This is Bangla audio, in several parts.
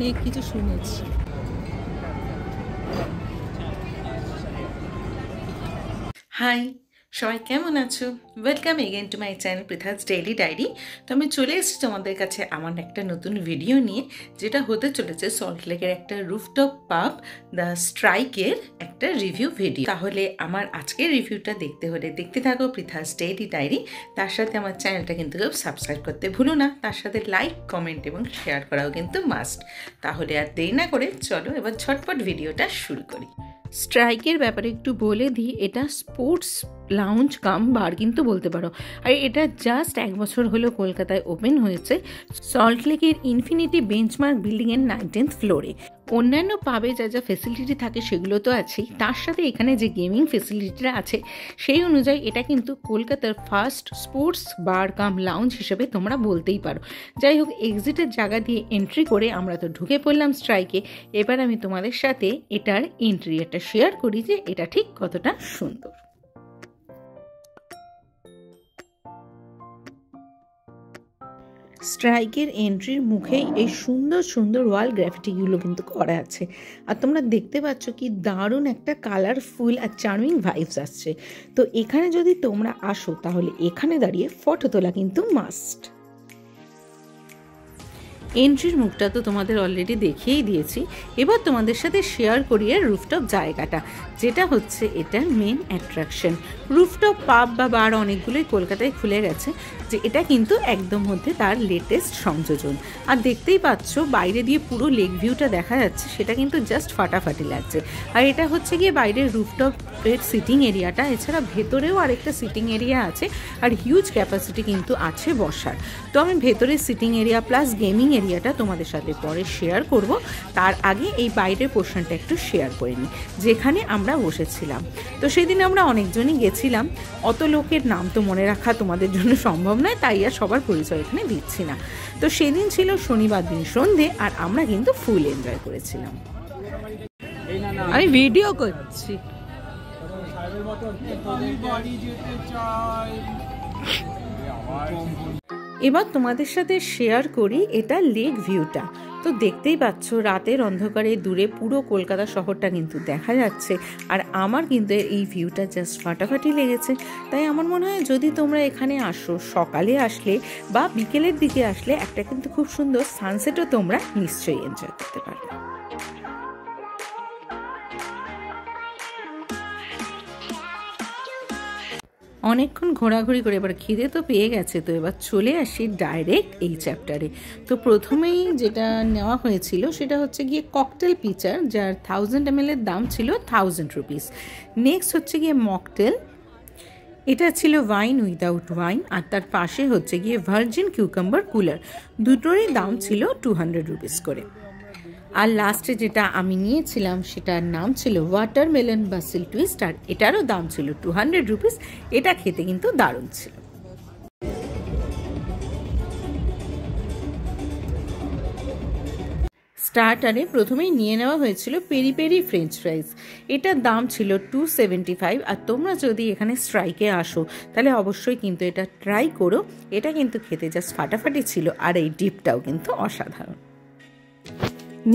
অনেক কিছু শুনেছি। হাই, সবাই কেমন আছো? Welcome again to my channel Pritha's daily diary. তো আমি চলে এসেছি তোমাদের কাছে আমার একটা নতুন ভিডিও নিয়ে, যেটা হতে চলেছে সল্টলেকের একটা রুফটপ পাব দ্য স্ট্রাইকের একটা রিভিউ ভিডিও। তাহলে আমার আজকের রিভিউটা দেখতে হলে দেখতে থাকো পৃথাস ডেইলি ডায়েরি। তার সাথে আমার চ্যানেলটা কিন্তু সাবস্ক্রাইব করতে ভুলো না, তার সাথে লাইক, কমেন্ট এবং শেয়ার করাও কিন্তু মাস্ট। তাহলে আর দেরি না করে চলো এবার ঝটপট ভিডিওটা শুরু করি। স্ট্রাইকের ব্যাপারে একটু বলে দিই, এটা স্পোর্টস লাউঞ্জ কাম বার কিন্তু বলতে পারো। আর এটা জাস্ট 1 বছর হলো কলকাতায় ওপেন হয়েছে, সল্টলেকের ইনফিনিটি বেঞ্চমার্ক বিল্ডিংয়ের 19th ফ্লোরে। অন্যান্য পাবে যা যা ফেসিলিটি থাকে সেগুলো তো আছেই, তার সাথে এখানে যে গেমিং ফেসিলিটিটা আছে সেই অনুযায়ী এটা কিন্তু কলকাতার ফার্স্ট স্পোর্টস বার কাম লাউঞ্জ হিসেবে তোমরা বলতেই পারো। যাই হোক, এক্সিটের জায়গা দিয়ে এন্ট্রি করে আমরা তো ঢুকে পড়লাম স্ট্রাইকে। এবার আমি তোমাদের সাথে এটার ইন্টেরিয়রটা শেয়ার করি যে এটা ঠিক কতটা সুন্দর। স্ট্রাইকের এন্ট্রির মুখেই এই সুন্দর সুন্দর ওয়াল গ্রাফিটিগুলো কিন্তু করা আছে, আর তোমরা দেখতে পাচ্ছ কি দারুণ একটা কালারফুল আর চার্মিং ভাইবস আসছে। তো এখানে যদি তোমরা আসো তাহলে এখানে দাঁড়িয়ে ফটো তোলা কিন্তু মাস্ট। এন্ট্রির মুখটা তো তোমাদের অলরেডি দেখিয়েই দিয়েছি, এবার তোমাদের সাথে শেয়ার করি এর রুফটপ জায়গাটা, যেটা হচ্ছে এটার মেন অ্যাট্রাকশন। রুফটপ পাব বা বার অনেকগুলোই কলকাতায় খুলে গেছে, যে এটা কিন্তু একদম মধ্যে তার লেটেস্ট সংযোজন। আর দেখতেই পাচ্ছ বাইরে দিয়ে পুরো লেক ভিউটা দেখা যাচ্ছে, সেটা কিন্তু জাস্ট ফাটাফাটি লাগছে। আর এটা হচ্ছে গিয়ে বাইরের রুফটপের সিটিং এরিয়াটা, এছাড়া ভেতরেও আরেকটা সিটিং এরিয়া আছে, আর হিউজ ক্যাপাসিটি কিন্তু আছে বসার। তো আমি ভেতরের সিটিং এরিয়া প্লাস গেমিং এরিয়াটা তোমাদের সাথে পরে শেয়ার করব। তার আগে এই বাইরের পোর্শনটা একটু শেয়ার করে নিই, যেখানে আমরা বসেছিলাম। তো সেদিন আমরা অনেকজনই গেছিলাম, অত লোকের নাম তো মনে রাখা তোমাদের জন্য সম্ভব নয়, তাই আর সবার পরিচয় এখানে দিচ্ছি না। তো সেদিন ছিল শনিবার দিন সন্ধে, আর আমরা কিন্তু ফুল এনজয় করেছিলাম। আমি ভিডিও করছি। এবার তোমাদের সাথে শেয়ার করি এটা লেক ভিউটা। তো দেখতেই পাচ্ছ রাতের অন্ধকারে দূরে পুরো কলকাতা শহরটা কিন্তু দেখা যাচ্ছে, আর আমার কিন্তু এই ভিউটা জাস্ট ফাটাফাটি লেগেছে। তাই আমার মনে হয় যদি তোমরা এখানে আসো, সকালে আসলে বা বিকেলের দিকে আসলে একটা কিন্তু খুব সুন্দর সানসেটও তোমরা নিশ্চয়ই এনজয় করতে পারবে। অনেকক্ষণ ঘোরাঘুরি করে এবার খিদে তো পেয়ে গেছে, তো এবার চলে আসি ডাইরেক্ট এই চ্যাপ্টারে। তো প্রথমেই যেটা নেওয়া হয়েছিল সেটা হচ্ছে গিয়ে ককটেল পিচার, যার 1000 ml এর দাম ছিল 1000 রুপিস। নেক্সট হচ্ছে গিয়ে মকটেল, এটা ছিল ওয়াইন উইদাউট ওয়াইন, আর তার পাশে হচ্ছে গিয়ে ভার্জিন কিউকাম্বার কুলার, দুটোরই দাম ছিল 200 রুপিস করে। আর লাস্টে যেটা আমি নিয়েছিলাম সেটার নাম ছিল ওয়াটারমেলন বাসিল টুইস্ট, আর এটারও দাম ছিল 200 রুপিস। এটা খেতে কিন্তু দারুণ ছিল। স্টার্টারে প্রথমেই নিয়ে নেওয়া হয়েছিল পেরি পেরি ফ্রেঞ্চ ফ্রাইজ, এটার দাম ছিল 275। আর তোমরা যদি এখানে স্ট্রাইকে আসো তাহলে অবশ্যই কিন্তু এটা ট্রাই করো, এটা কিন্তু খেতে জাস্ট ফাটাফাটি ছিল, আর এই ডিপটাও কিন্তু অসাধারণ।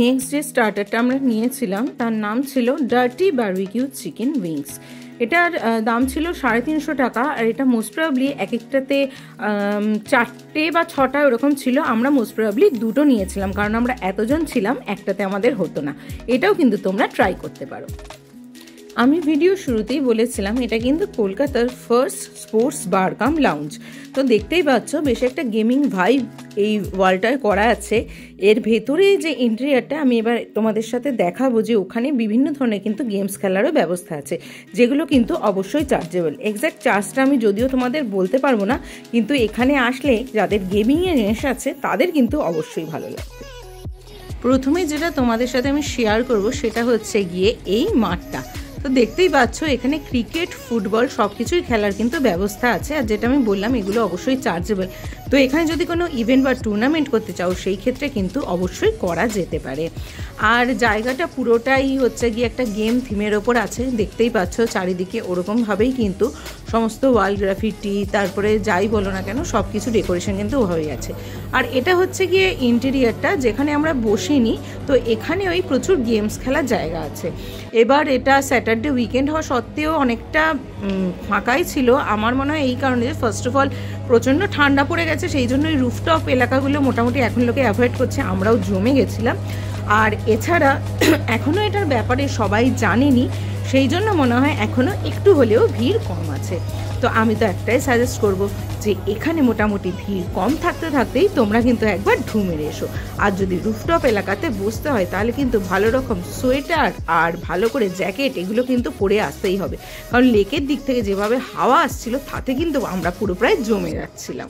নেক্সট যে স্টার্টারটা আমরা নিয়েছিলাম তার নাম ছিল ডার্টি বারবিকিউ চিকেন উইংস, এটার দাম ছিল 350 টাকা। আর এটা মোস্ট প্রবাবলি এক একটাতে 4টে বা 6টা ওরকম ছিল, আমরা মোস্ট প্রবাবলি 2টো নিয়েছিলাম, কারণ আমরা এতজন ছিলাম, একটাতে আমাদের হতো না। এটাও কিন্তু তোমরা ট্রাই করতে পারো। আমি ভিডিও শুরুতেই বলেছিলাম এটা কিন্তু কলকাতার ফার্স্ট স্পোর্টস বার কাম লাউঞ্জ। তো দেখতেই পাচ্ছ বেশ একটা গেমিং ভাইব এই ওয়ালটায় করা আছে। এর ভেতরে যে ইন্টেরিয়রটা আমি এবার তোমাদের সাথে দেখাবো, যে ওখানে বিভিন্ন ধরনের কিন্তু গেমস খেলারও ব্যবস্থা আছে, যেগুলো কিন্তু অবশ্যই চার্জেবল। এক্স্যাক্ট চার্জটা আমি যদিও তোমাদের বলতে পারবো না, কিন্তু এখানে আসলে যাদের গেমিংয়ের নেশা আছে তাদের কিন্তু অবশ্যই ভালো লাগবে। প্রথমে যেটা তোমাদের সাথে আমি শেয়ার করব সেটা হচ্ছে গিয়ে এই মাঠটা। তো দেখতেই পাচ্ছ এখানে ক্রিকেট, ফুটবল সব কিছুই খেলার কিন্তু ব্যবস্থা আছে, আর যেটা আমি বললাম এগুলো অবশ্যই চার্জেবল। তো এখানে যদি কোনো ইভেন্ট বা টুর্নামেন্ট করতে চাও সেই ক্ষেত্রে কিন্তু অবশ্যই করা যেতে পারে। আর জায়গাটা পুরোটাই হচ্ছে গিয়ে একটা গেম থিমের ওপর আছে, দেখতেই পাচ্ছ চারিদিকে ওরকমভাবেই কিন্তু সমস্ত ওয়াল গ্রাফিটি তারপরে যাই বলো না কেন সব কিছু ডেকোরেশন কিন্তু হয়ে আছে। আর এটা হচ্ছে গিয়ে ইন্টেরিয়ারটা, যেখানে আমরা বসিনি, তো এখানে ওই প্রচুর গেমস খেলার জায়গা আছে। এবার এটা স্যাটারডে উইকেন্ড হওয়া সত্ত্বেও অনেকটা ফাঁকাই ছিল। আমার মনে হয় এই কারণে যে ফার্স্ট অফ অল প্রচণ্ড ঠান্ডা পড়ে গেছে, সেই জন্য এই রুফটপ এলাকাগুলো মোটামুটি এখন লোকে অ্যাভয়েড করছে, আমরাও জমে গেছিলাম। আর এছাড়া এখনও এটার ব্যাপারে সবাই জানেনি, সেই জন্য মনে হয় এখনও একটু হলেও ভিড় কম আছে। তো আমি তো একটাই সাজেস্ট করব যে এখানে মোটামুটি ভিড় কম থাকতে থাকতেই তোমরা কিন্তু একবার ঢু মেরে এসো। আর যদি রুফটপ এলাকাতে বসতে হয় তাহলে কিন্তু ভালো রকম সোয়েটার আর ভালো করে জ্যাকেট এগুলো কিন্তু পরে আসতেই হবে, কারণ লেকের দিক থেকে যেভাবে হাওয়া আসছিল তাতে কিন্তু আমরা পুরো প্রায় জমে যাচ্ছিলাম।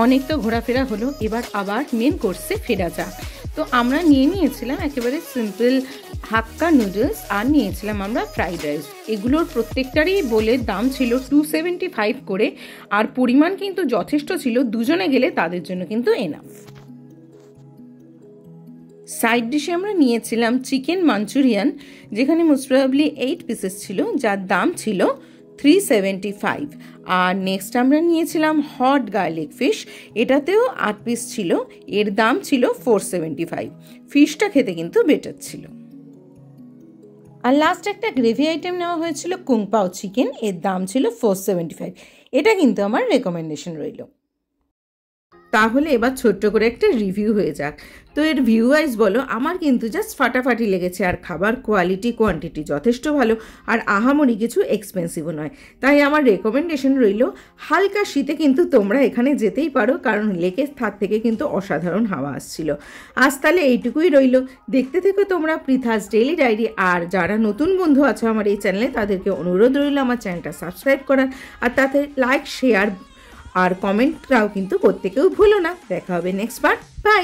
অনেক তো ঘোরাফেরা হলো, এবার আবার মেন কোর্সে ফেরা যাক। তো আমরা নিয়েছিলাম একেবারে সিম্পল হাক্কা নুডলস, আর নিয়েছিলাম আমরা ফ্রাইড রাইস। এগুলোর প্রত্যেকটারই বলে দাম ছিল 275 করে, আর পরিমাণ কিন্তু যথেষ্ট ছিল, দুজনে গেলে তাদের জন্য কিন্তু এনাফ। সাইড ডিশে আমরা নিয়েছিলাম চিকেন মাঞ্চুরিয়ান, যেখানে মোস্ট প্রবাবলি 8 পিসেস ছিল, যার দাম ছিল 375। আর নেক্সট আমরা নিয়েছিলাম হট গার্লিক ফিশ, এটাতেও 8 পিস ছিল, এর দাম ছিল 475। ফিশটা খেতে কিন্তু বেটার ছিল। আর লাস্ট একটা গ্রেভি আইটেম নেওয়া হয়েছিল কুং পাও চিকেন, এর দাম ছিল 475। এটা কিন্তু আমার রেকমেন্ডেশন রইল। তাহলে এবার ছোট্ট করে একটা রিভিউ হয়ে যাক। তো এর ভিউ ওয়াইজ বলো, আমার কিন্তু জাস্ট ফাটাফাটি লেগেছে। আর খাবার কোয়ালিটি কোয়ান্টিটি যথেষ্ট ভালো, আর আহামরি কিছু এক্সপেন্সিভও নয়। তাই আমার রেকমেন্ডেশন রইল, হালকা শীতে কিন্তু তোমরা এখানে যেতেই পারো, কারণ লেকের ধার থেকে কিন্তু অসাধারণ হাওয়া আসছিল। আজ তাহলে এইটুকুই রইল। দেখতে থেকো তোমরা পৃথাস ডেইলি ডায়েরি। আর যারা নতুন বন্ধু আছো আমার এই চ্যানেলে, তাদেরকে অনুরোধ রইল আমার চ্যানেলটা সাবস্ক্রাইব করার, আর তাতে লাইক শেয়ার আর কমেন্টটাও কিন্তু করতে কেউ ভুলো না। দেখা হবে নেক্সট বার। বাই।